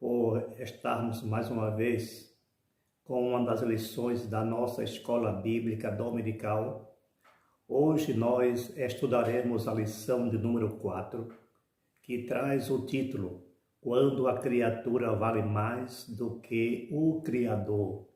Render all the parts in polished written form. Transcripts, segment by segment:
por estarmos mais uma vez com uma das lições da nossa escola bíblica dominical. Hoje nós estudaremos a lição de número 4, que traz o título Quando a criatura vale mais do que o Criador.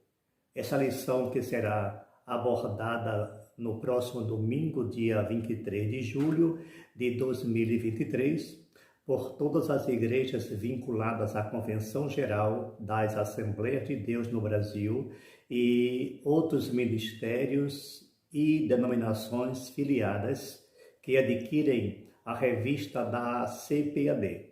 Essa lição que será abordada no próximo domingo, dia 23 de julho de 2023, por todas as igrejas vinculadas à Convenção Geral das Assembleias de Deus no Brasil e outros ministérios e denominações filiadas que adquirem a revista da CPAD.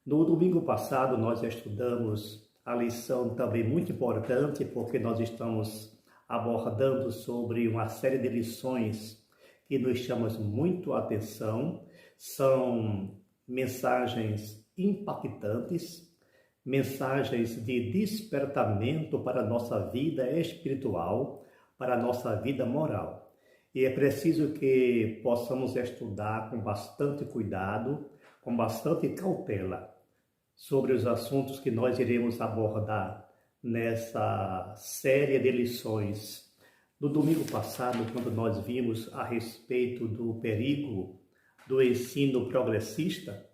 No domingo passado nós estudamos a lição também muito importante, porque nós estamos abordando sobre uma série de lições que nos chamam muito a atenção. São mensagens impactantes, mensagens de despertamento para a nossa vida espiritual, para a nossa vida moral. E é preciso que possamos estudar com bastante cuidado, com bastante cautela, sobre os assuntos que nós iremos abordar nessa série de lições. No domingo passado, quando nós vimos a respeito do perigo do ensino progressista,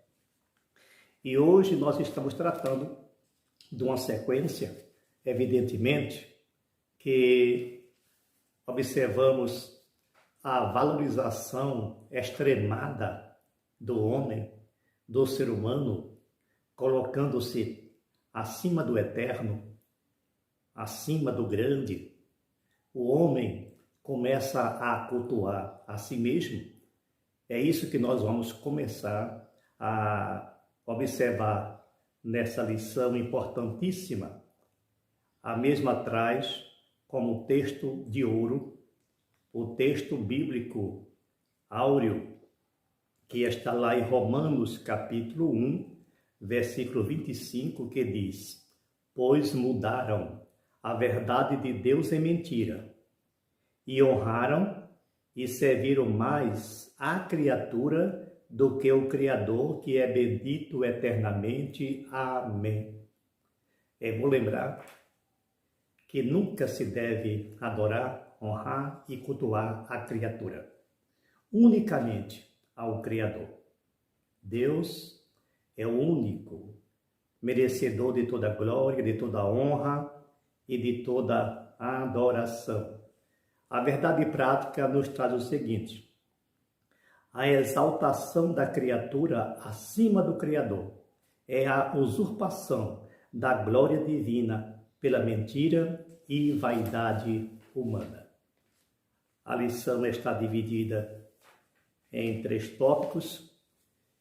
e hoje nós estamos tratando de uma sequência, evidentemente, que observamos a valorização extremada do homem, do ser humano, colocando-se acima do eterno, acima do grande. O homem começa a cultuar a si mesmo. É isso que nós vamos começar a observar nessa lição importantíssima. A mesma traz como texto de ouro o texto bíblico áureo que está lá em Romanos capítulo 1, versículo 25, que diz: pois mudaram a verdade de Deus em mentira, e honraram e serviram mais a criatura do que o Criador, que é bendito eternamente. Amém. Eu vou lembrar que nunca se deve adorar, honrar e cultuar a criatura, unicamente ao Criador. Deus é o único merecedor de toda glória, de toda honra e de toda adoração. A verdade prática nos traz o seguinte: a exaltação da criatura acima do Criador é a usurpação da glória divina pela mentira e vaidade humana. A lição está dividida em 3 tópicos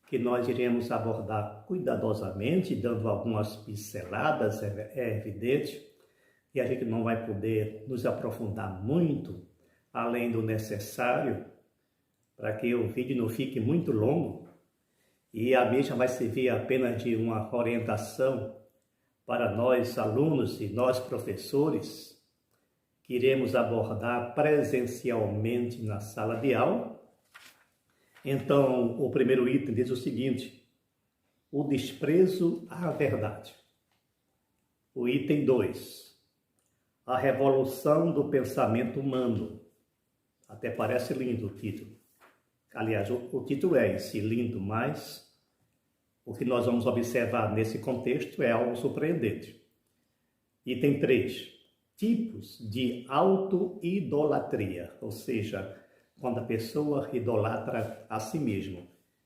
que nós iremos abordar cuidadosamente, dando algumas pinceladas, é evidente, e a gente não vai poder nos aprofundar muito, além do necessário, para que o vídeo não fique muito longo, e a mesma vai servir apenas de uma orientação para nós alunos e nós professores, que iremos abordar presencialmente na sala de aula. Então, o primeiro item diz o seguinte: o desprezo à verdade. O item 2, a revolução do pensamento humano. Até parece lindo o título. Aliás, o título é em si lindo, mas o que nós vamos observar nesse contexto é algo surpreendente. Item 3, tipos de auto-idolatria, ou seja, quando a pessoa idolatra a si mesma.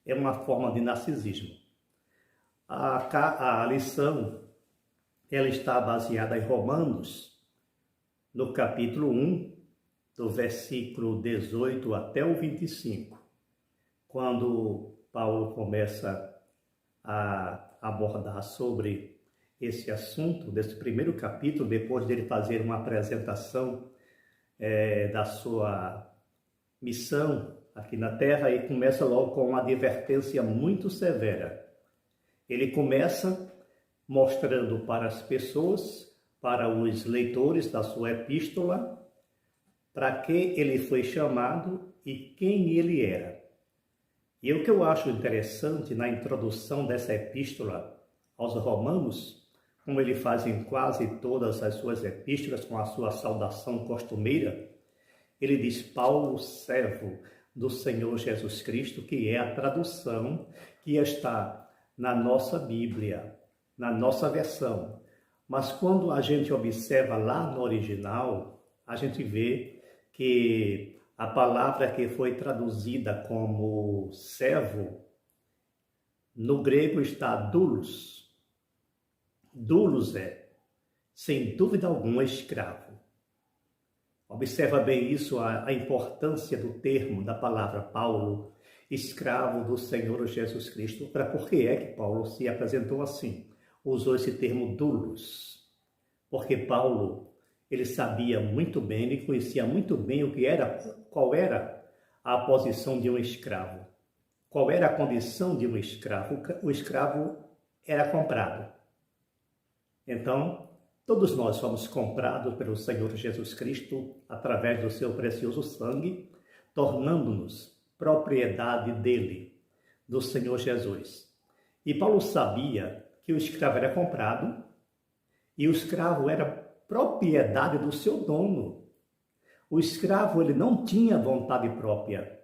É uma forma de narcisismo. A lição ela está baseada em Romanos, no capítulo 1, do versículo 18 até o 25, quando Paulo começa a abordar sobre esse assunto, desse primeiro capítulo, depois dele fazer uma apresentação da sua missão aqui na Terra, e começa logo com uma advertência muito severa. Ele começa mostrando para as pessoas, para os leitores da sua epístola, para que ele foi chamado e quem ele era. E o que eu acho interessante na introdução dessa epístola aos Romanos, como ele faz em quase todas as suas epístolas, com a sua saudação costumeira, ele diz: Paulo, servo do Senhor Jesus Cristo, que é a tradução que está na nossa Bíblia, na nossa versão. Mas quando a gente observa lá no original, a gente vê que a palavra que foi traduzida como servo, no grego está doulos. Doulos é, sem dúvida alguma, escravo. Observa bem isso, a importância do termo, da palavra Paulo, escravo do Senhor Jesus Cristo. Por que é que Paulo se apresentou assim? Usou esse termo doulos. Porque Paulo, ele sabia muito bem, ele conhecia muito bem qual era a posição de um escravo. Qual era a condição de um escravo? O escravo era comprado. Então, todos nós fomos comprados pelo Senhor Jesus Cristo através do seu precioso sangue, tornando-nos propriedade dele, do Senhor Jesus. E Paulo sabia que o escravo era comprado e o escravo era propriedade do seu dono. O escravo, ele não tinha vontade própria,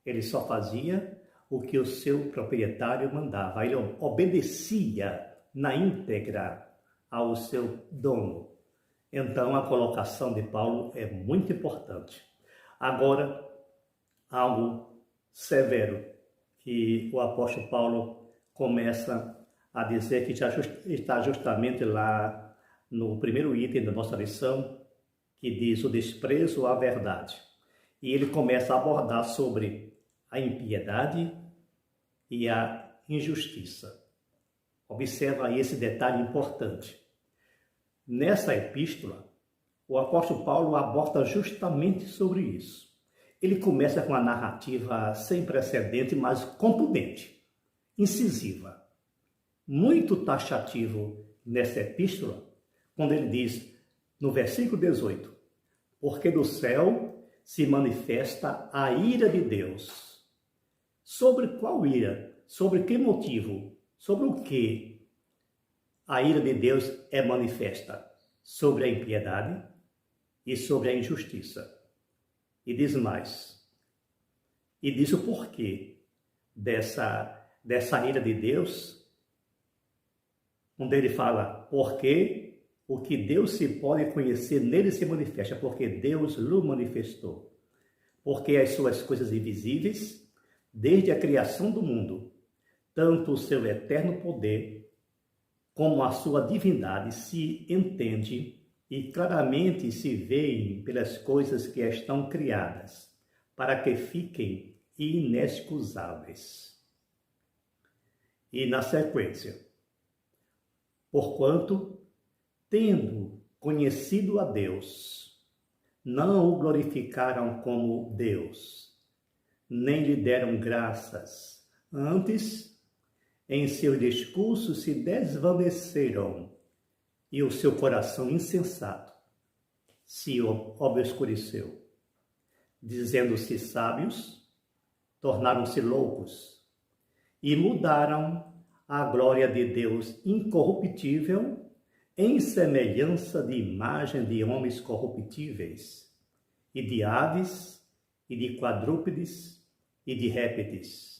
ele só fazia o que o seu proprietário mandava, ele obedecia na íntegra ao seu dono. Então, a colocação de Paulo é muito importante. Agora, algo severo que o apóstolo Paulo começa a dizer, que já está justamente lá no primeiro item da nossa lição, que diz o desprezo à verdade. E ele começa a abordar sobre a impiedade e a injustiça. Observa aí esse detalhe importante. Nessa epístola, o apóstolo Paulo aborda justamente sobre isso. Ele começa com uma narrativa sem precedente, mas contundente, incisiva, muito taxativo nessa epístola, quando ele diz, no versículo 18, porque do céu se manifesta a ira de Deus. Sobre qual ira? Sobre que motivo? Sobre o que a ira de Deus é manifesta? Sobre a impiedade e sobre a injustiça. E diz mais. E diz o porquê dessa ira de Deus, onde ele fala, porque o que Deus se pode conhecer nele se manifesta, porque Deus lhe manifestou. Porque as suas coisas invisíveis, desde a criação do mundo, tanto o seu eterno poder como a sua divindade se entende e claramente se veem pelas coisas que estão criadas, para que fiquem inexcusáveis. E na sequência, porquanto, tendo conhecido a Deus, não o glorificaram como Deus, nem lhe deram graças, antes, em seus discursos se desvaneceram e o seu coração insensato se obscureceu. Dizendo-se sábios, tornaram-se loucos e mudaram a glória de Deus incorruptível em semelhança de imagem de homens corruptíveis e de aves e de quadrúpedes e de répteis.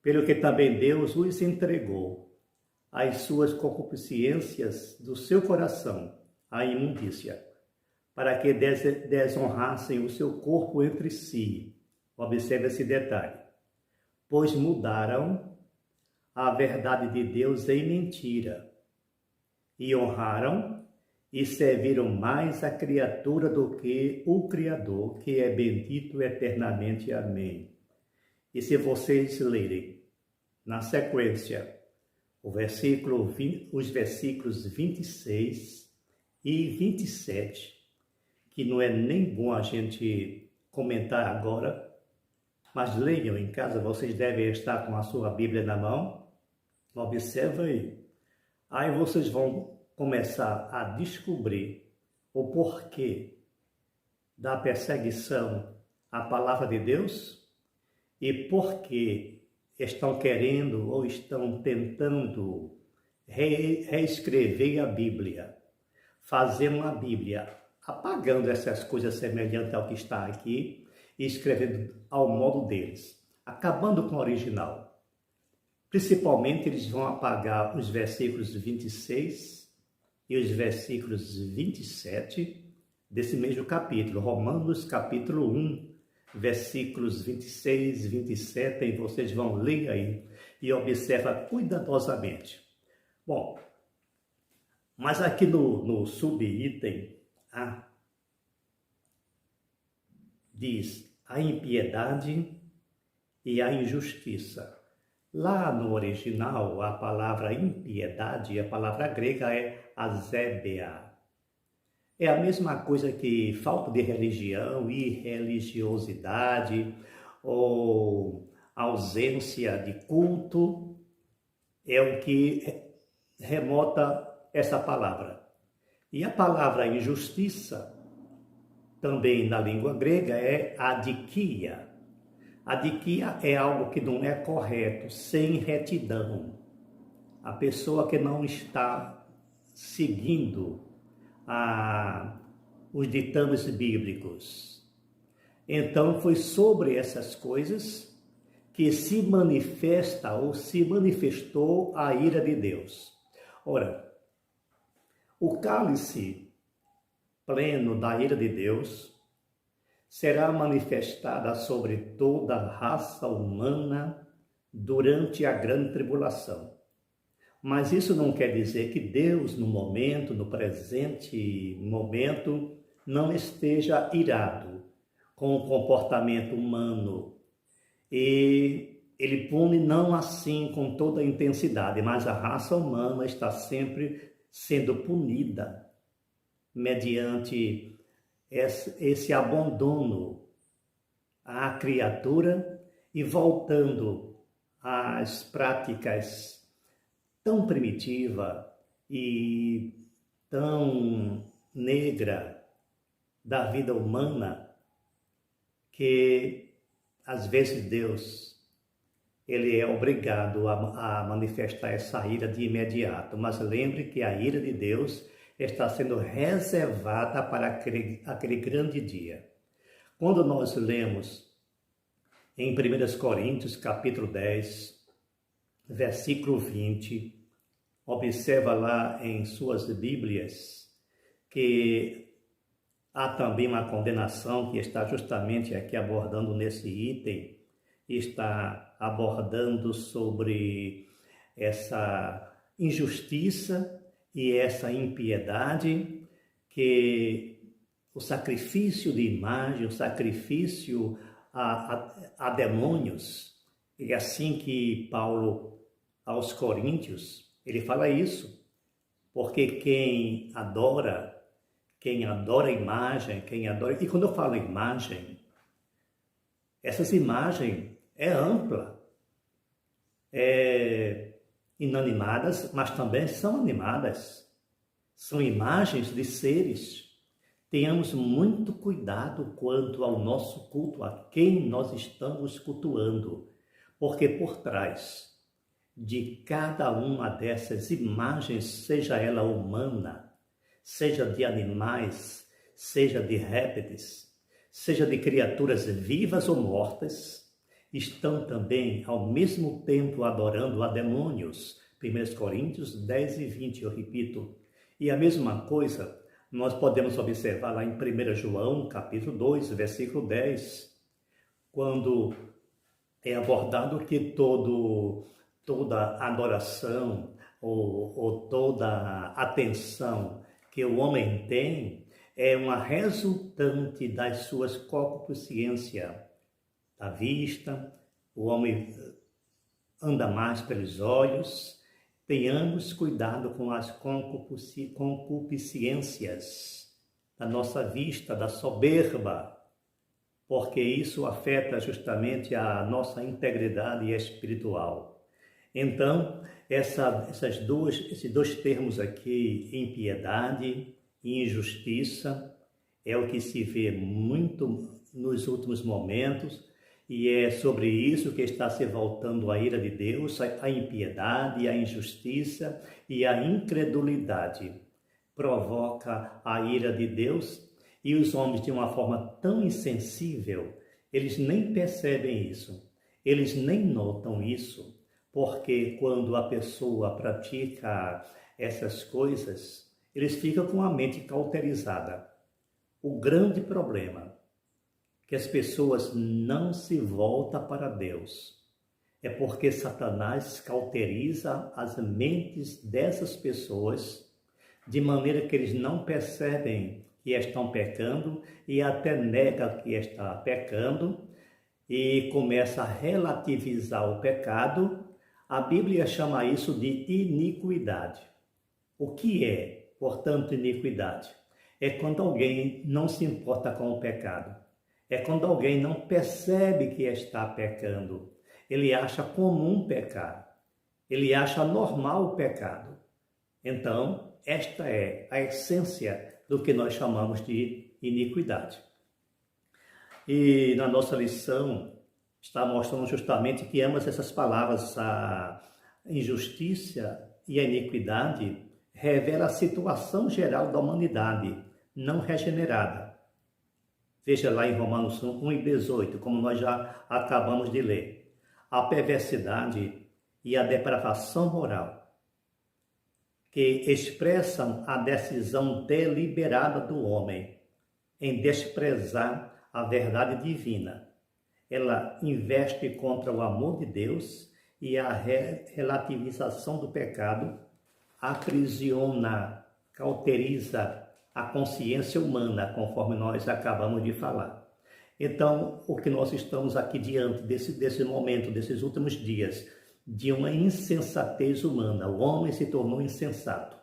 Pelo que também Deus os entregou às suas concupiscências do seu coração, à imundícia, para que desonrassem o seu corpo entre si. Observe esse detalhe. Pois mudaram a verdade de Deus em mentira, e honraram e serviram mais a criatura do que o Criador, que é bendito eternamente. Amém. E se vocês lerem na sequência os versículos 26 e 27, que não é nem bom a gente comentar agora, mas leiam em casa, vocês devem estar com a sua Bíblia na mão, observa aí. Aí vocês vão começar a descobrir o porquê da perseguição à palavra de Deus, e porque estão querendo ou estão tentando reescrever a Bíblia, fazer uma Bíblia, apagando essas coisas semelhantes ao que está aqui e escrevendo ao modo deles, acabando com o original. Principalmente eles vão apagar os versículos 26 e os versículos 27 desse mesmo capítulo, Romanos capítulo 1, versículos 26 e 27, e vocês vão ler aí e observa cuidadosamente. Bom, mas aqui no subitem A, diz a impiedade e a injustiça. Lá no original, a palavra impiedade, a palavra grega é azébia. É a mesma coisa que falta de religião, irreligiosidade ou ausência de culto, é o que remota essa palavra. E a palavra injustiça, também na língua grega, é adikia. Adikia é algo que não é correto, sem retidão. A pessoa que não está seguindo os ditames bíblicos. Então foi sobre essas coisas que se manifesta ou se manifestou a ira de Deus. Ora, o cálice pleno da ira de Deus será manifestada sobre toda a raça humana durante a grande tribulação. Mas isso não quer dizer que Deus, no presente momento, não esteja irado com o comportamento humano. E ele pune não assim com toda a intensidade, mas a raça humana está sempre sendo punida mediante esse abandono à criatura e voltando às práticas tão primitiva e tão negra da vida humana, que às vezes Deus ele é obrigado a manifestar essa ira de imediato. Mas lembre que a ira de Deus está sendo reservada para aquele grande dia. Quando nós lemos em 1 Coríntios capítulo 10, versículo 20, observa lá em suas Bíblias que há também uma condenação que está justamente aqui abordando nesse item, está abordando sobre essa injustiça e essa impiedade, que o sacrifício de imagem, o sacrifício a demônios, e assim que Paulo aos Coríntios, ele fala isso, porque quem adora imagem, e quando eu falo imagem, essas imagens é ampla, inanimadas, mas também são animadas, são imagens de seres. Tenhamos muito cuidado quanto ao nosso culto, a quem nós estamos cultuando, porque por trás de cada uma dessas imagens, seja ela humana, seja de animais, seja de répteis, seja de criaturas vivas ou mortas, estão também ao mesmo tempo adorando a demônios. 1 Coríntios 10 e 20, eu repito. E a mesma coisa nós podemos observar lá em 1 João capítulo 2, versículo 10, quando é abordado que toda adoração ou toda atenção que o homem tem é uma resultante das suas concupiscências da vista. O homem anda mais pelos olhos. Tenhamos cuidado com as concupiscências da nossa vista, da soberba, porque isso afeta justamente a nossa integridade espiritual. Então, esses dois termos aqui, impiedade e injustiça, é o que se vê muito nos últimos momentos E é sobre isso que está se voltando a ira de Deus, a impiedade, a injustiça e a incredulidade. Provoca a ira de Deus e os homens, de uma forma tão insensível, eles nem percebem isso, eles nem notam isso, porque quando a pessoa pratica essas coisas, eles ficam com a mente cauterizada. O grande problema que as pessoas não se voltam para Deus é porque Satanás cauteriza as mentes dessas pessoas de maneira que eles não percebem que estão pecando e até nega que está pecando e começa a relativizar o pecado. A Bíblia chama isso de iniquidade. O que é, portanto, iniquidade? É quando alguém não se importa com o pecado. É quando alguém não percebe que está pecando. Ele acha comum pecar. Ele acha normal o pecado. Então, esta é a essência do que nós chamamos de iniquidade. E na nossa lição está mostrando justamente que ambas essas palavras, a injustiça e a iniquidade, revela a situação geral da humanidade não regenerada. Veja lá em Romanos 1:18, como nós já acabamos de ler. A perversidade e a depravação moral, que expressam a decisão deliberada do homem em desprezar a verdade divina. Ela investe contra o amor de Deus e a relativização do pecado aprisiona, cauteriza a consciência humana, conforme nós acabamos de falar. Então, o que nós estamos aqui diante desse momento, desses últimos dias, de uma insensatez humana. O homem se tornou insensato.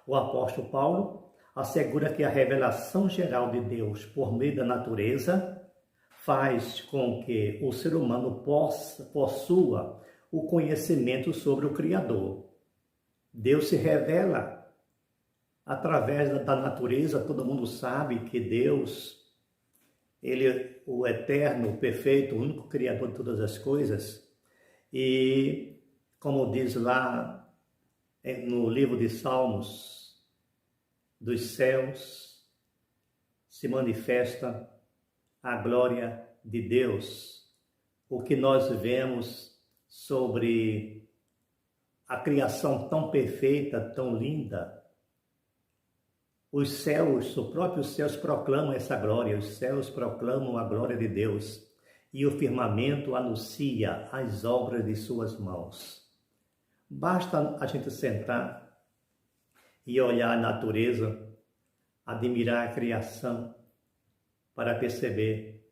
O apóstolo Paulo assegura que a revelação geral de Deus por meio da natureza faz com que o ser humano possua o conhecimento sobre o Criador. Deus se revela através da natureza. Todo mundo sabe que Deus, Ele é o eterno, o perfeito, o único Criador de todas as coisas. E, como diz lá no livro de Salmos, dos céus se manifesta a glória de Deus. O que nós vemos sobre a criação tão perfeita, tão linda, os céus, os próprios céus proclamam essa glória, os céus proclamam a glória de Deus e o firmamento anuncia as obras de suas mãos. Basta a gente sentar e olhar a natureza, admirar a criação, para perceber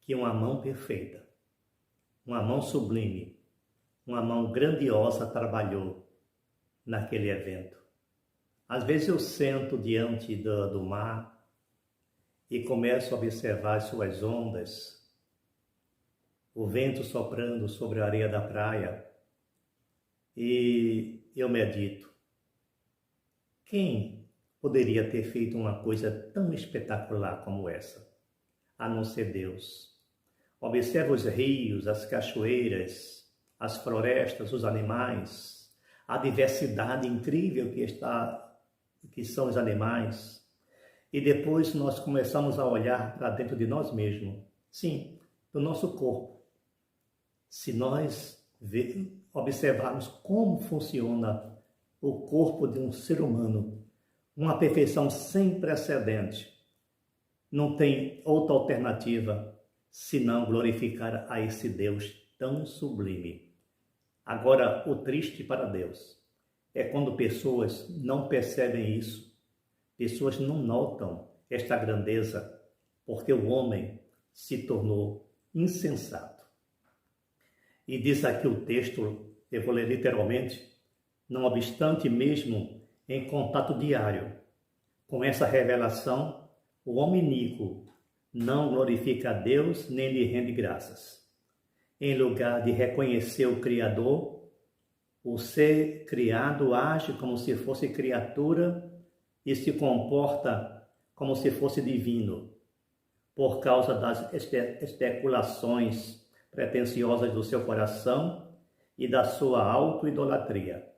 que uma mão perfeita, uma mão sublime, uma mão grandiosa trabalhou naquele evento. Às vezes eu sento diante do mar e começo a observar as suas ondas, o vento soprando sobre a areia da praia, e eu medito: quem poderia ter feito uma coisa tão espetacular como essa, a não ser Deus? Observa os rios, as cachoeiras, as florestas, os animais, a diversidade incrível que são os animais. E depois nós começamos a olhar para dentro de nós mesmos, sim, do nosso corpo. Se nós observarmos como funciona o corpo de um ser humano, uma perfeição sem precedente, não tem outra alternativa senão glorificar a esse Deus tão sublime. Agora, o triste para Deus é quando pessoas não percebem isso, pessoas não notam esta grandeza, porque o homem se tornou insensato. E diz aqui o texto, eu vou ler literalmente: não obstante mesmo em contato diário com essa revelação, o homem iníquo não glorifica a Deus nem lhe rende graças. Em lugar de reconhecer o Criador, o ser criado age como se fosse criatura e se comporta como se fosse divino, por causa das especulações pretensiosas do seu coração e da sua auto-idolatria.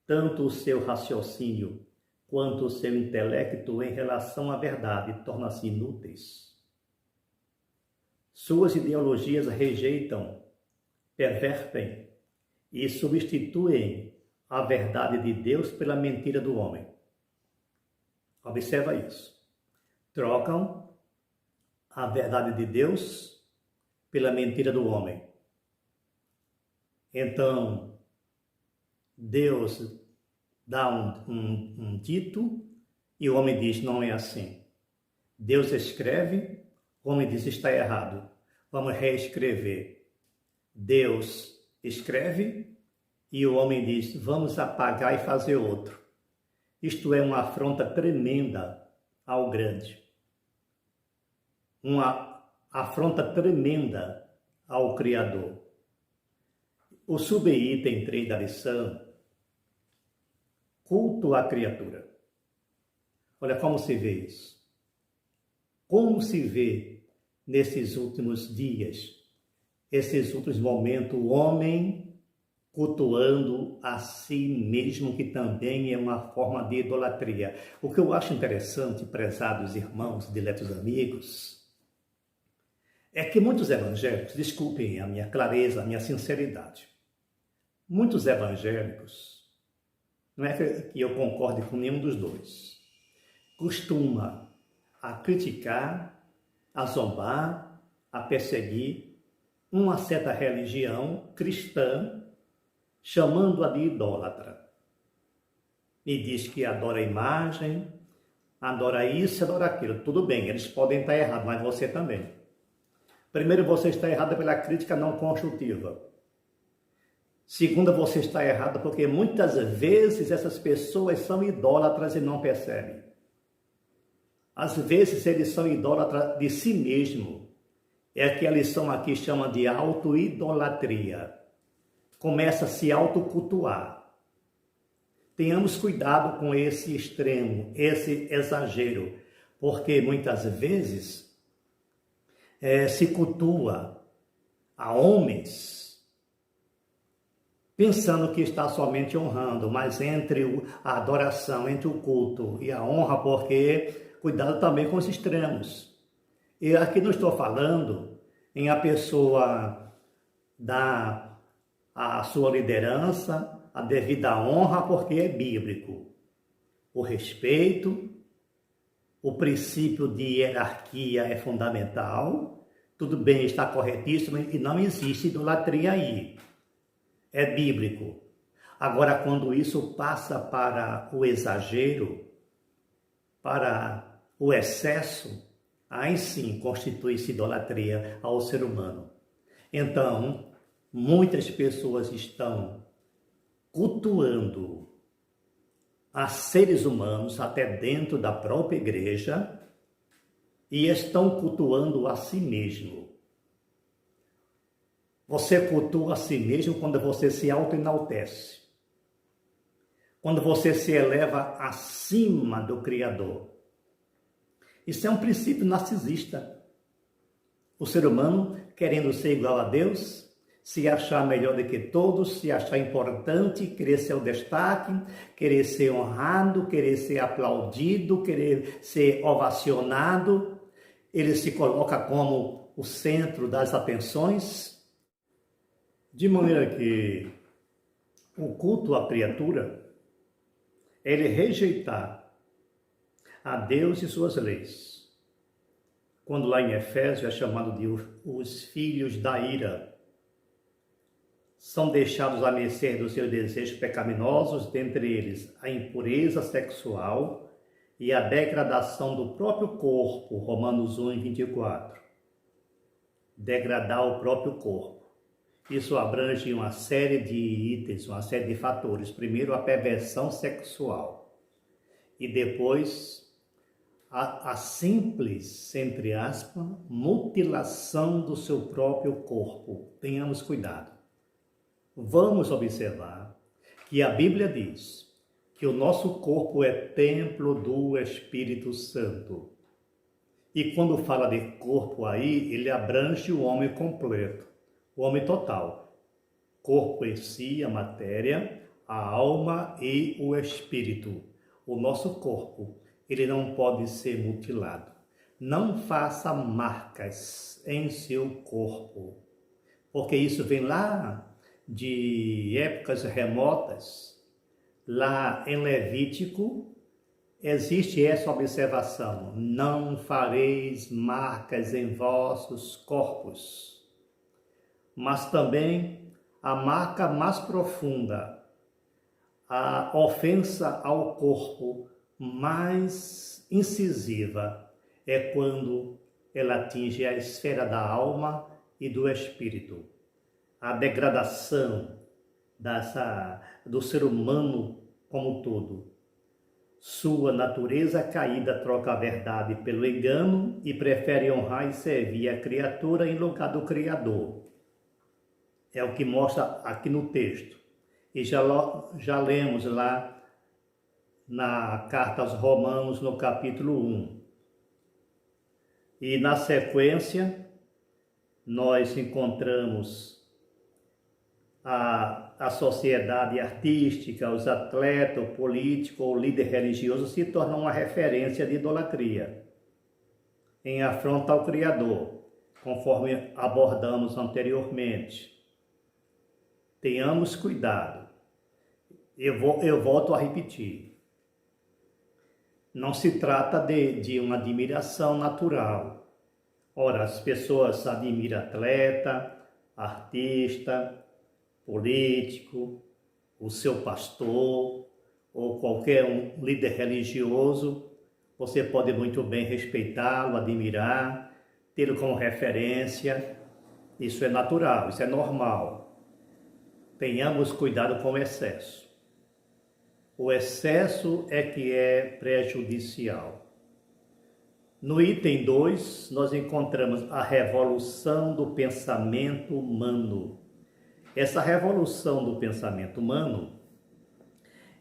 Tanto o seu raciocínio quanto o seu intelecto em relação à verdade tornam-se inúteis. Suas ideologias rejeitam, pervertem e substituem a verdade de Deus pela mentira do homem. Observa isso. Trocam a verdade de Deus pela mentira do homem. Então, Deus dá um dito e o homem diz, não é assim. Deus escreve, o homem diz, está errado. Vamos reescrever. Deus escreve e o homem diz, vamos apagar e fazer outro. Isto é uma afronta tremenda ao grande. Uma afronta tremenda ao Criador. O subitem 3 da lição, culto à criatura. Olha como se vê isso. Como se vê nesses últimos dias, esses últimos momentos, o homem cultuando a si mesmo, que também é uma forma de idolatria. O que eu acho interessante, prezados irmãos, diletos amigos, é que muitos evangélicos, desculpem a minha clareza, a minha sinceridade, muitos evangélicos, não é que eu concorde com nenhum dos dois, costuma a criticar, a zombar, a perseguir uma certa religião cristã, chamando-a de idólatra. E diz que adora a imagem, adora isso, adora aquilo. Tudo bem, eles podem estar errados, mas você também. Primeiro, você está errado pela crítica não construtiva. Segundo, você está errado porque muitas vezes essas pessoas são idólatras e não percebem. Às vezes eles são idólatras de si mesmo. É que a lição aqui chama de auto-idolatria. Começa a se autocultuar. Tenhamos cuidado com esse extremo, esse exagero, porque muitas vezes se cultua a homens pensando que está somente honrando, mas entre a adoração, entre o culto e a honra, porque cuidado também com os extremos. E aqui não estou falando em a pessoa dar a sua liderança a devida honra, porque é bíblico. O respeito, o princípio de hierarquia é fundamental. Tudo bem, está corretíssimo e não existe idolatria aí. É bíblico. Agora, quando isso passa para o exagero, para o excesso, aí sim constitui-se idolatria ao ser humano. Então, muitas pessoas estão cultuando a seres humanos, até dentro da própria igreja, e estão cultuando a si mesmo. Você cultua a si mesmo quando você se auto-enaltece. Quando você se eleva acima do Criador. Isso é um princípio narcisista. O ser humano, querendo ser igual a Deus, se achar melhor do que todos, se achar importante, querer ser o destaque, querer ser honrado, querer ser aplaudido, querer ser ovacionado. Ele se coloca como o centro das atenções, de maneira que o culto à criatura é ele rejeitar a Deus e suas leis. Quando lá em Efésios é chamado de os filhos da ira, são deixados à mercê dos seus desejos pecaminosos, dentre eles a impureza sexual e a degradação do próprio corpo, Romanos 1:24. Degradar o próprio corpo. Isso abrange uma série de itens, uma série de fatores. Primeiro, a perversão sexual. E depois, a simples, entre aspas, mutilação do seu próprio corpo. Tenhamos cuidado. Vamos observar que a Bíblia diz que o nosso corpo é templo do Espírito Santo. E quando fala de corpo aí, ele abrange o homem completo. O homem total, corpo em si, a matéria, a alma e o espírito. O nosso corpo, ele não pode ser mutilado. Não faça marcas em seu corpo, porque isso vem lá de épocas remotas. Lá em Levítico existe essa observação: não fareis marcas em vossos corpos. Mas também a marca mais profunda, a ofensa ao corpo mais incisiva, é quando ela atinge a esfera da alma e do espírito. A degradação do ser humano como um todo. Sua natureza caída troca a verdade pelo engano e prefere honrar e servir a criatura em lugar do Criador. É o que mostra aqui no texto. E já lemos lá na carta aos Romanos, no capítulo 1. E na sequência, nós encontramos a sociedade artística, os atletas, o político ou líder religioso se tornam uma referência de idolatria, em afronta ao Criador, conforme abordamos anteriormente. Tenhamos cuidado. Eu volto a repetir. Não se trata de uma admiração natural. Ora, as pessoas admiram atleta, artista, político, o seu pastor ou qualquer um líder religioso. Você pode muito bem respeitá-lo, admirar, tê-lo como referência. Isso é natural, isso é normal. Tenhamos cuidado com o excesso. O excesso é que é prejudicial. No item 2, nós encontramos a revolução do pensamento humano. Essa revolução do pensamento humano,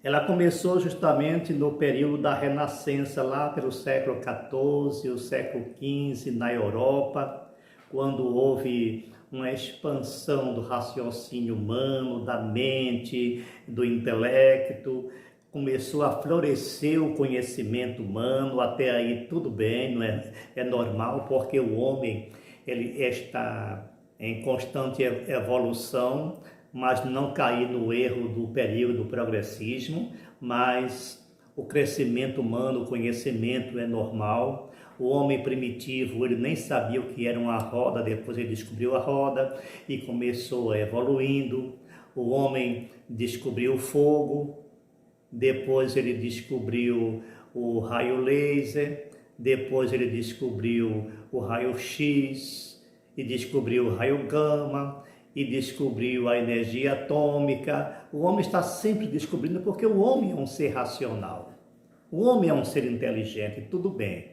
ela começou justamente no período da Renascença, lá pelo século XIV, o século XV, na Europa, quando houve uma expansão do raciocínio humano, da mente, do intelecto, começou a florescer o conhecimento humano. Até aí tudo bem, não é normal, porque o homem ele está em constante evolução, mas não cair no erro do período do progressismo. Mas o crescimento humano, o conhecimento é normal. O homem primitivo, ele nem sabia o que era uma roda, depois ele descobriu a roda e começou evoluindo. O homem descobriu o fogo, depois ele descobriu o raio laser, depois ele descobriu o raio X, e descobriu o raio gama, e descobriu a energia atômica. O homem está sempre descobrindo, porque o homem é um ser racional. O homem é um ser inteligente, tudo bem.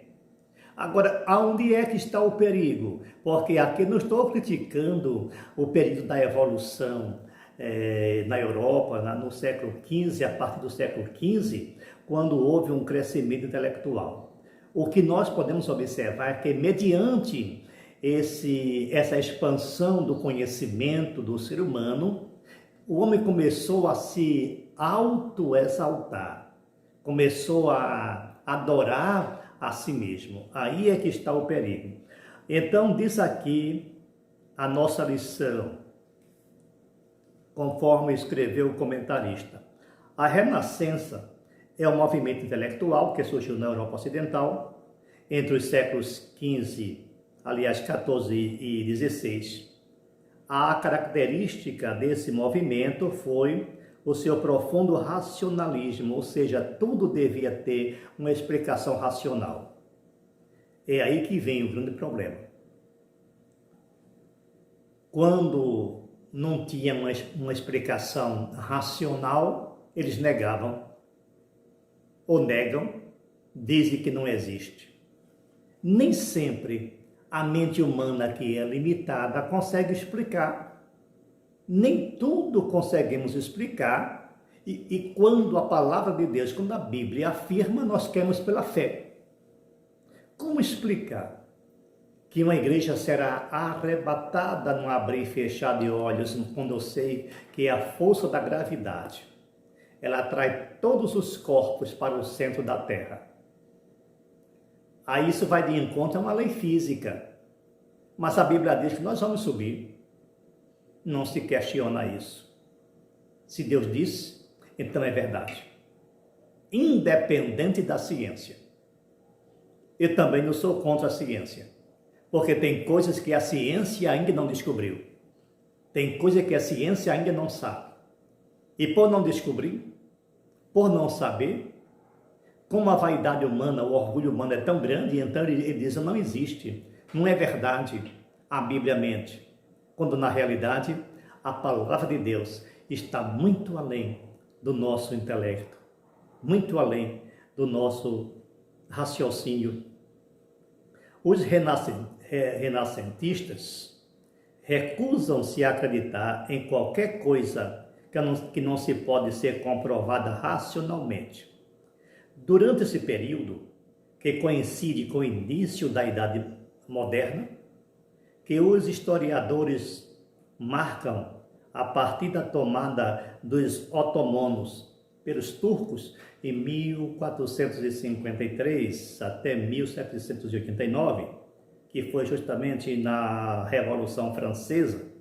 Agora, aonde é que está o perigo? Porque aqui não estou criticando o período da evolução na Europa, no século XV, a partir do século XV, quando houve um crescimento intelectual. O que nós podemos observar é que, mediante essa expansão do conhecimento do ser humano, o homem começou a se autoexaltar, começou a adorar a si mesmo. Aí é que está o perigo. Então, diz aqui a nossa lição, conforme escreveu o comentarista. A Renascença é um movimento intelectual que surgiu na Europa Ocidental entre os séculos XV, aliás, 14 e 16. A característica desse movimento foi o seu profundo racionalismo, ou seja, tudo devia ter uma explicação racional. É aí que vem o grande problema. Quando não tinha uma explicação racional, eles negavam, ou negam, dizem que não existe. Nem sempre a mente humana, que é limitada, consegue explicar. Nem tudo conseguimos explicar, e quando a palavra de Deus, quando a Bíblia afirma, nós queremos pela fé. Como explicar? que uma igreja será arrebatada num abrir e fechar de olhos, quando eu sei que é a força da gravidade. Ela atrai todos os corpos para o centro da Terra. Aí isso vai de encontro a uma lei física. Mas a Bíblia diz que nós vamos subir. Não se questiona isso. Se Deus disse, então é verdade. Independente da ciência. Eu também não sou contra a ciência. Porque tem coisas que a ciência ainda não descobriu. Tem coisas que a ciência ainda não sabe. E por não descobrir, por não saber, como a vaidade humana, o orgulho humano é tão grande, então ele diz, não existe, não é verdade, a Bíblia mente. Quando na realidade, a palavra de Deus está muito além do nosso intelecto, muito além do nosso raciocínio. Os renascentistas recusam-se a acreditar em qualquer coisa que não se pode ser comprovada racionalmente. Durante esse período, que coincide com o início da Idade Moderna, que os historiadores marcam a partir da tomada dos otomanos pelos turcos em 1453 até 1789, que foi justamente na Revolução Francesa,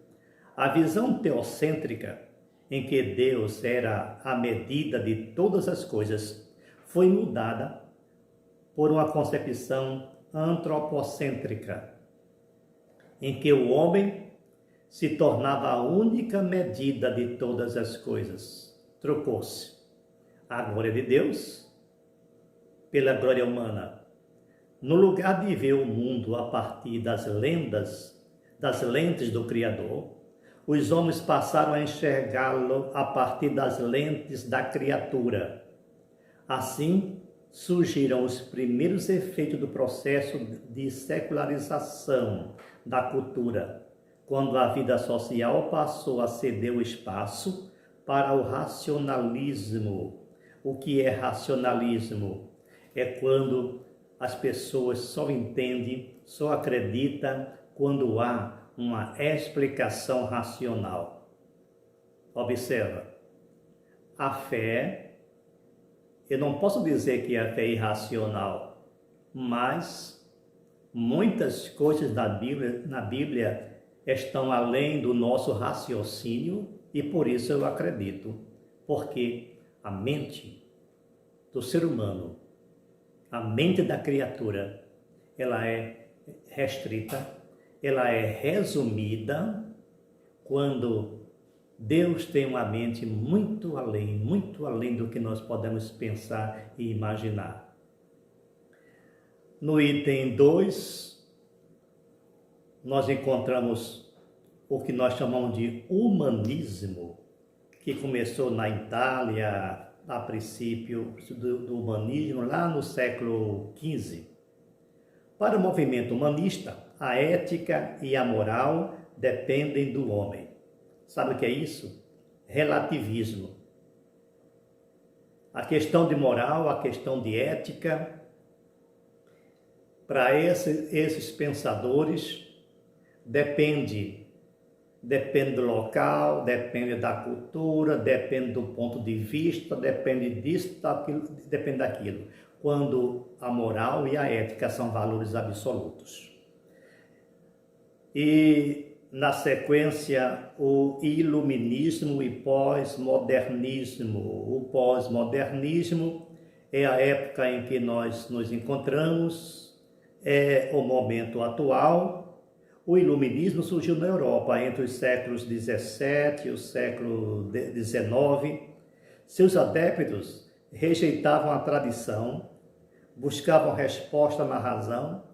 a visão teocêntrica em que Deus era a medida de todas as coisas foi mudada por uma concepção antropocêntrica, em que o homem se tornava a única medida de todas as coisas. Trocou-se a glória de Deus pela glória humana. No lugar de ver o mundo a partir das lentes do Criador, os homens passaram a enxergá-lo a partir das lentes da criatura. Assim, surgiram os primeiros efeitos do processo de secularização da cultura, quando a vida social passou a ceder o espaço para o racionalismo. O que é racionalismo? É quando as pessoas só entendem, só acreditam quando há uma explicação racional. Observa, a fé, eu não posso dizer que a fé é irracional, mas muitas coisas na Bíblia estão além do nosso raciocínio e por isso eu acredito, porque a mente do ser humano, a mente da criatura, ela é restrita, ela é resumida quando Deus tem uma mente muito além do que nós podemos pensar e imaginar. No item 2, nós encontramos o que nós chamamos de humanismo, que começou na Itália, a princípio do humanismo, lá no século XV. Para o movimento humanista, a ética e a moral dependem do homem. Sabe o que é isso? Relativismo. A questão de moral, a questão de ética, para esses pensadores, depende do local, depende da cultura, depende do ponto de vista, depende disso, daquilo, depende daquilo. Quando a moral e a ética são valores absolutos. E, na sequência, o iluminismo e pós-modernismo. O pós-modernismo é a época em que nós nos encontramos, é o momento atual. O iluminismo surgiu na Europa entre os séculos XVII e o século XIX. Seus adeptos rejeitavam a tradição, buscavam resposta na razão,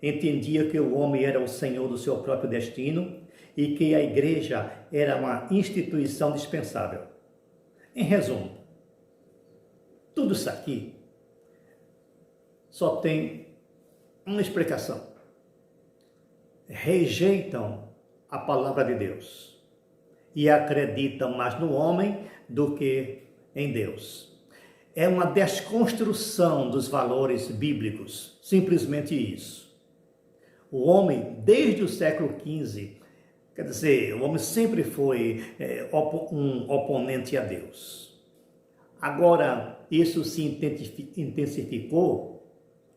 entendiam que o homem era o senhor do seu próprio destino e que a igreja era uma instituição dispensável. Em resumo, tudo isso aqui só tem uma explicação. Rejeitam a palavra de Deus e acreditam mais no homem do que em Deus. É uma desconstrução dos valores bíblicos, simplesmente isso. O homem, desde o século XV, quer dizer, o homem sempre foi um oponente a Deus. Agora, isso se intensificou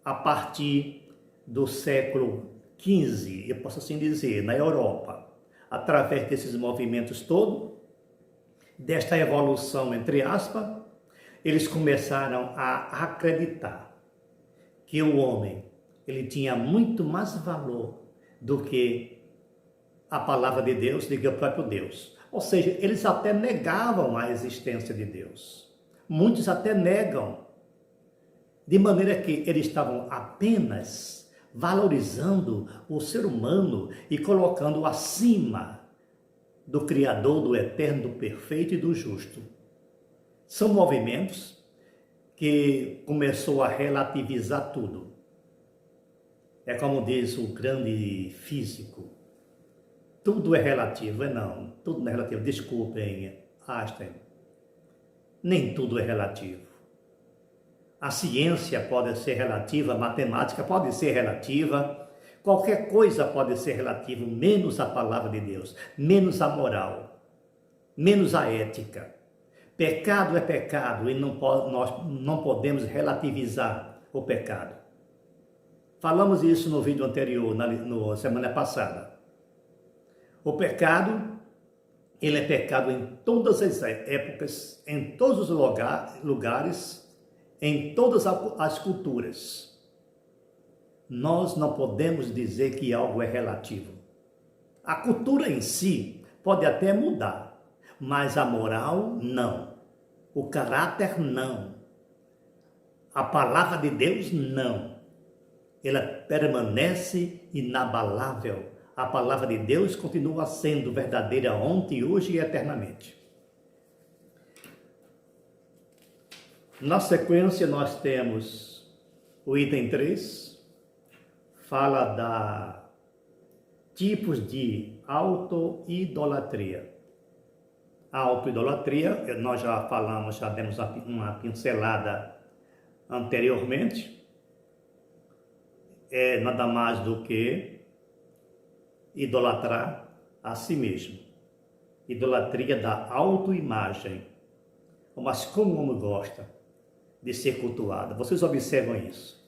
a partir do século XV, eu posso assim dizer, na Europa, através desses movimentos todos, desta evolução, entre aspas, eles começaram a acreditar que o homem ele tinha muito mais valor do que a palavra de Deus, do que o próprio Deus. Ou seja, eles até negavam a existência de Deus. Muitos até negam, de maneira que eles estavam apenas valorizando o ser humano e colocando acima do Criador, do Eterno, do Perfeito e do Justo. São movimentos que começou a relativizar tudo. É como diz o grande físico, tudo é relativo. Não, tudo não é relativo. Desculpem, Einstein, nem tudo é relativo. A ciência pode ser relativa, a matemática pode ser relativa, qualquer coisa pode ser relativa, menos a palavra de Deus, menos a moral, menos a ética. Pecado é pecado e nós não podemos relativizar o pecado. Falamos isso no vídeo anterior, na semana passada. O pecado, ele é pecado em todas as épocas, em todos os lugares, em todas as culturas. Nós não podemos dizer que algo é relativo. A cultura em si pode até mudar, mas a moral não. O caráter não. A palavra de Deus não. Ela permanece inabalável. A palavra de Deus continua sendo verdadeira ontem, hoje e eternamente. Na sequência, nós temos o item 3, fala da tipos de auto-idolatria. A auto-idolatria, nós já falamos, já demos uma pincelada anteriormente, é nada mais do que idolatrar a si mesmo. Idolatria da autoimagem. Mas como o homem gosta de ser cultuado? Vocês observam isso?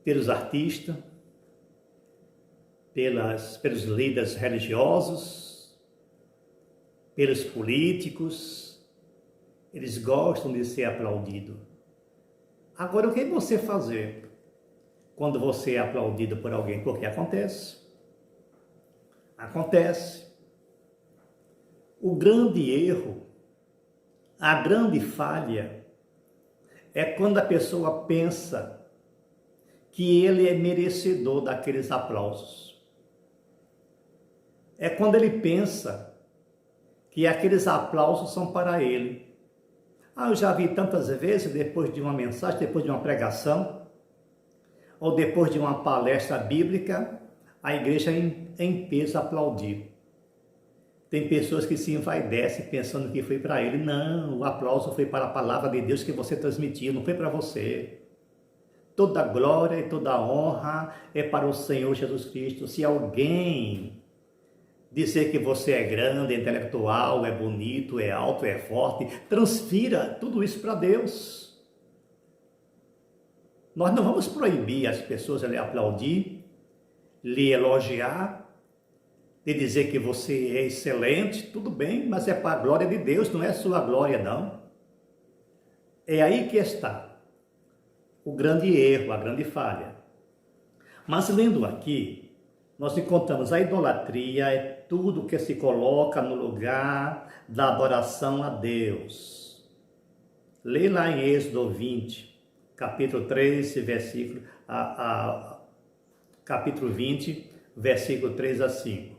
Pelos artistas, pelos líderes religiosos, pelos políticos, eles gostam de ser aplaudidos. Agora, o que você fazer quando você é aplaudido por alguém? Porque acontece. Acontece. O grande erro, a grande falha, é quando a pessoa pensa que ele é merecedor daqueles aplausos. É quando ele pensa que aqueles aplausos são para ele. Eu já vi tantas vezes, depois de uma mensagem, depois de uma pregação, ou depois de uma palestra bíblica, a igreja em peso aplaudir. Tem pessoas que se envaidecem pensando que foi para ele. Não, o aplauso foi para a palavra de Deus que você transmitiu, não foi para você. Toda glória e toda honra é para o Senhor Jesus Cristo. Se alguém dizer que você é grande, é intelectual, é bonito, é alto, é forte, transfira tudo isso para Deus. Nós não vamos proibir as pessoas de lhe aplaudir, lhe elogiar, de dizer que você é excelente, tudo bem, mas é para a glória de Deus, não é sua glória não. É aí que está o grande erro, a grande falha. Mas lendo aqui, nós encontramos a idolatria, é tudo que se coloca no lugar da adoração a Deus. Lê lá em Êxodo 20, capítulo 3, capítulo 20, versículo 3 a 5.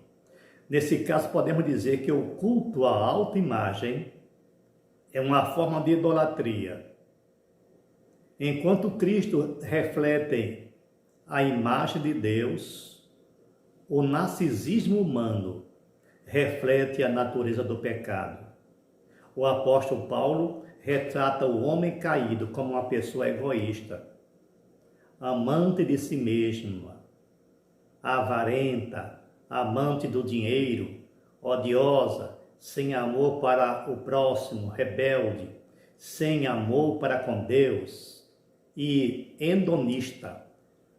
Nesse caso, podemos dizer que o culto à autoimagem é uma forma de idolatria. Enquanto Cristo reflete a imagem de Deus, o narcisismo humano reflete a natureza do pecado. O apóstolo Paulo retrata o homem caído como uma pessoa egoísta, amante de si mesma, avarenta, amante do dinheiro, odiosa, sem amor para o próximo, rebelde, sem amor para com Deus e hedonista,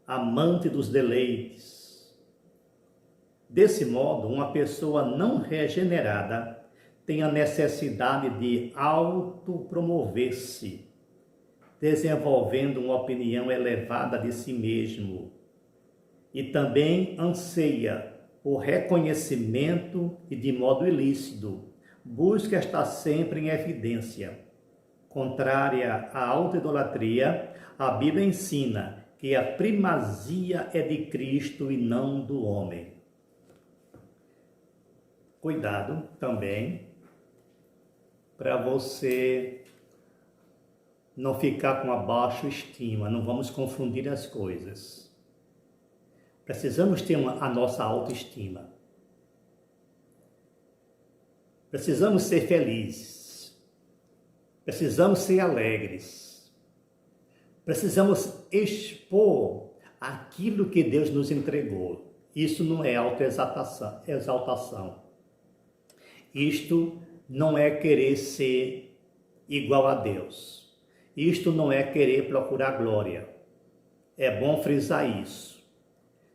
amante dos deleites. Desse modo, uma pessoa não regenerada tem a necessidade de autopromover-se, desenvolvendo uma opinião elevada de si mesmo, e também anseia por reconhecimento e de modo ilícito, busca estar sempre em evidência. Contrária à autoidolatria, a Bíblia ensina que a primazia é de Cristo e não do homem. Cuidado também para você não ficar com a baixa estima, não vamos confundir as coisas. Precisamos ter a nossa autoestima. Precisamos ser felizes. Precisamos ser alegres. Precisamos expor aquilo que Deus nos entregou. Isso não é autoexaltação. Isto não é querer ser igual a Deus. Isto não é querer procurar glória. É bom frisar isso.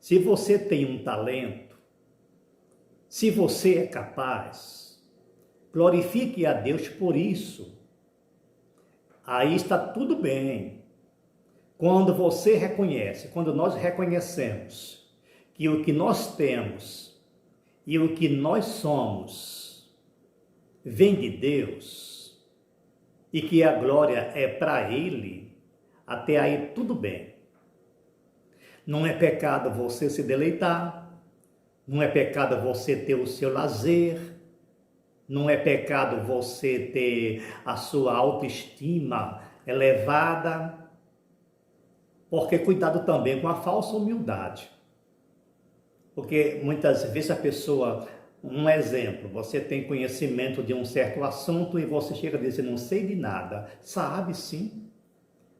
Se você tem um talento, se você é capaz, glorifique a Deus por isso. Aí está tudo bem. Quando você reconhece, quando nós reconhecemos que o que nós temos e o que nós somos vem de Deus e que a glória é para Ele, até aí tudo bem. Não é pecado você se deleitar, não é pecado você ter o seu lazer, não é pecado você ter a sua autoestima elevada, porque cuidado também com a falsa humildade. Porque muitas vezes a pessoa, um exemplo, você tem conhecimento de um certo assunto e você chega a dizer, não sei de nada. Sabe sim,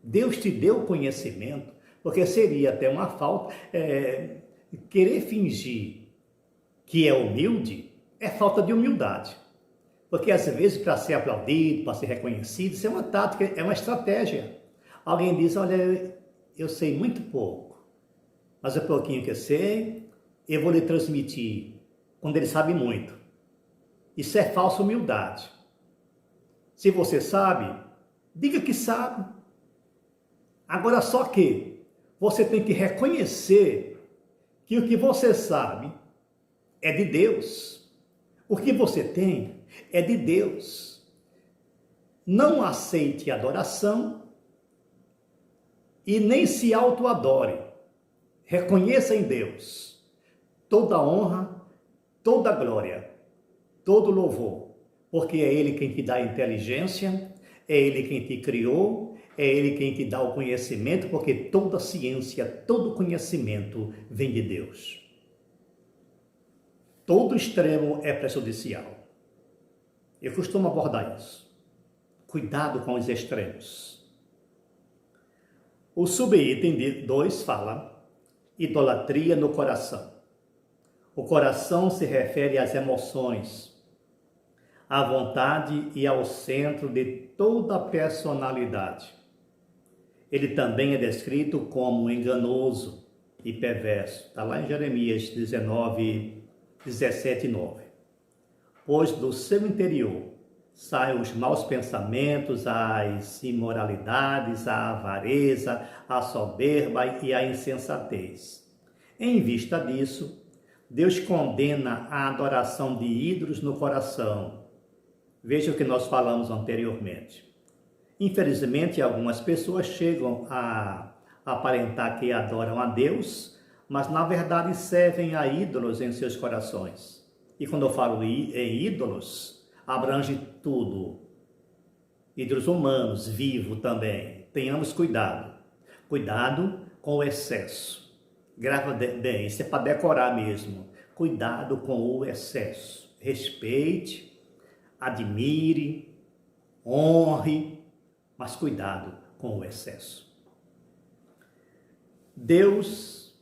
Deus te deu conhecimento, porque seria até uma falta, querer fingir que é humilde, é falta de humildade. Porque às vezes para ser aplaudido, para ser reconhecido, isso é uma tática, é uma estratégia. Alguém diz, olha, eu sei muito pouco, mas o pouquinho que eu sei, eu vou lhe transmitir, quando ele sabe muito. Isso é falsa humildade. Se você sabe, diga que sabe. Agora só que você tem que reconhecer que o que você sabe é de Deus. O que você tem é de Deus. Não aceite adoração e nem se autoadore. Reconheça em Deus toda honra, toda glória, todo louvor, porque é Ele quem te dá a inteligência, é Ele quem te criou, é Ele quem te dá o conhecimento, porque toda ciência, todo conhecimento vem de Deus. Todo extremo é prejudicial. Eu costumo abordar isso. Cuidado com os extremos. O subitem 2 fala idolatria no coração. O coração se refere às emoções, à vontade e ao centro de toda a personalidade. Ele também é descrito como enganoso e perverso. Está lá em Jeremias 19, 17 e 9. Pois do seu interior saem os maus pensamentos, as imoralidades, a avareza, a soberba e a insensatez. Em vista disso, Deus condena a adoração de ídolos no coração. Veja o que nós falamos anteriormente. Infelizmente, algumas pessoas chegam a aparentar que adoram a Deus, mas na verdade servem a ídolos em seus corações. E quando eu falo em ídolos, abrange tudo. Ídolos humanos, vivo também. Tenhamos cuidado. Cuidado com o excesso. Grava bem, isso é para decorar mesmo. Cuidado com o excesso. Respeite, admire, honre, mas cuidado com o excesso. Deus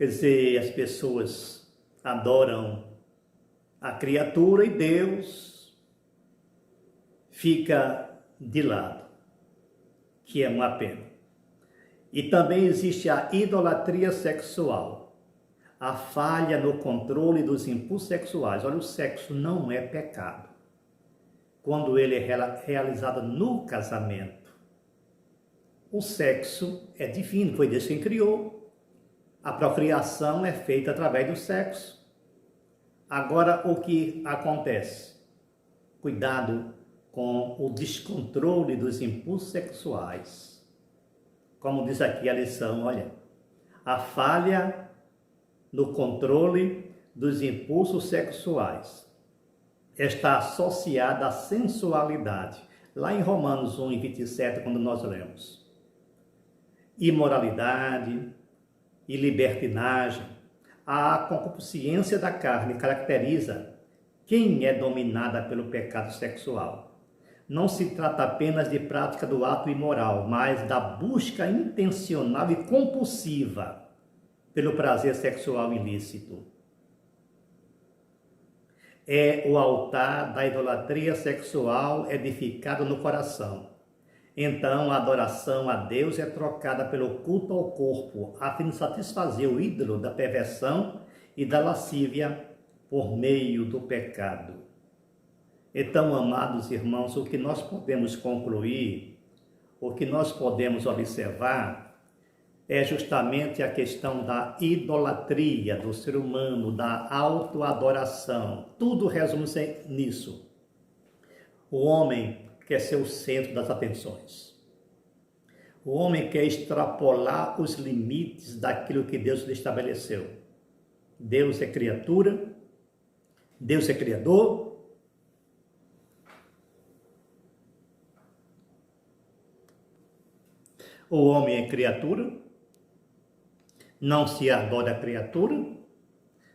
Quer dizer, as pessoas adoram a criatura e Deus fica de lado, que é uma pena. E também existe a idolatria sexual, a falha no controle dos impulsos sexuais. Olha, o sexo não é pecado quando ele é realizado no casamento. O sexo é divino, foi Deus quem criou. A procriação é feita através do sexo. Agora, o que acontece? Cuidado com o descontrole dos impulsos sexuais. Como diz aqui a lição, olha, a falha no controle dos impulsos sexuais está associada à sensualidade. Lá em Romanos 1:27, quando nós lemos, imoralidade e libertinagem, a concupiscência da carne caracteriza quem é dominada pelo pecado sexual. Não se trata apenas de prática do ato imoral, mas da busca intencional e compulsiva pelo prazer sexual ilícito. É o altar da idolatria sexual edificado no coração. Então, a adoração a Deus é trocada pelo culto ao corpo, a fim de satisfazer o ídolo da perversão e da lascívia por meio do pecado. Então, amados irmãos, o que nós podemos concluir, o que nós podemos observar, é justamente a questão da idolatria do ser humano, da autoadoração. Tudo resume-se nisso. O homem quer ser o centro das atenções. O homem quer extrapolar os limites daquilo que Deus lhe estabeleceu. Deus é criatura, Deus é criador. O homem é criatura, não se adora a criatura,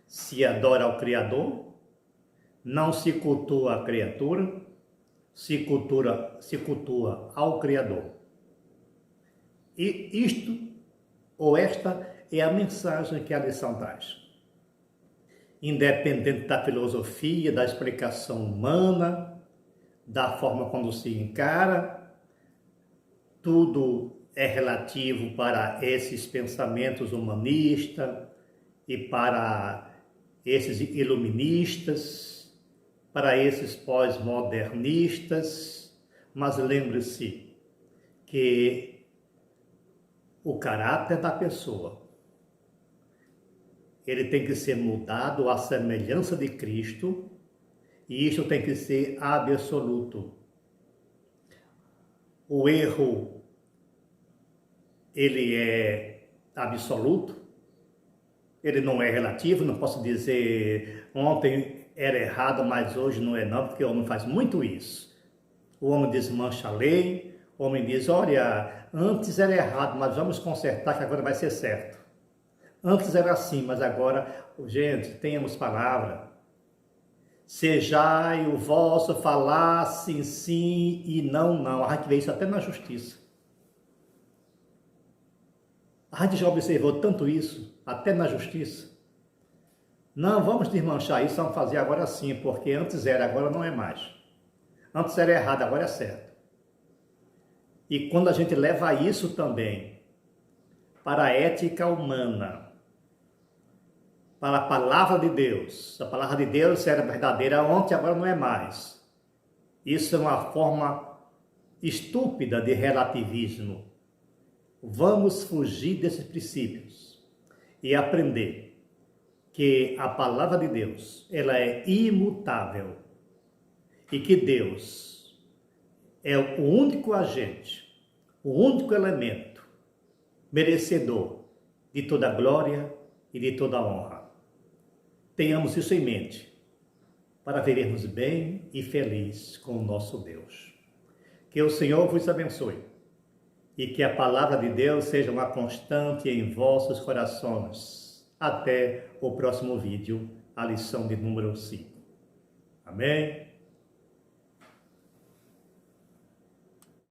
se adora ao Criador, não se cultua a criatura, se cultua ao Criador. E esta é a mensagem que a lição traz. Independente da filosofia, da explicação humana, da forma como se encara, tudo é relativo para esses pensamentos humanistas e para esses iluministas, para esses pós-modernistas, mas lembre-se que o caráter da pessoa, ele tem que ser mudado à semelhança de Cristo, e isso tem que ser absoluto. O erro, ele é absoluto, ele não é relativo. Não posso dizer ontem era errado, mas hoje não é não, porque o homem faz muito isso. O homem desmancha a lei, o homem diz, olha, antes era errado, mas vamos consertar que agora vai ser certo. Antes era assim, mas agora, gente, tenhamos palavra. Sejai o vosso falar sim, sim e não, não. A gente vê isso até na justiça. A gente já observou tanto isso, até na justiça. Não, vamos desmanchar isso, vamos fazer agora sim, porque antes era, agora não é mais. Antes era errado, agora é certo. E quando a gente leva isso também para a ética humana, para a palavra de Deus, a palavra de Deus era verdadeira ontem, agora não é mais. Isso é uma forma estúpida de relativismo. Vamos fugir desses princípios e aprender que a palavra de Deus, ela é imutável e que Deus é o único agente, o único elemento merecedor de toda glória e de toda honra. Tenhamos isso em mente para vivermos bem e felizes com o nosso Deus. Que o Senhor vos abençoe. E que a palavra de Deus seja uma constante em vossos corações. Até o próximo vídeo, a lição de número 5. Amém?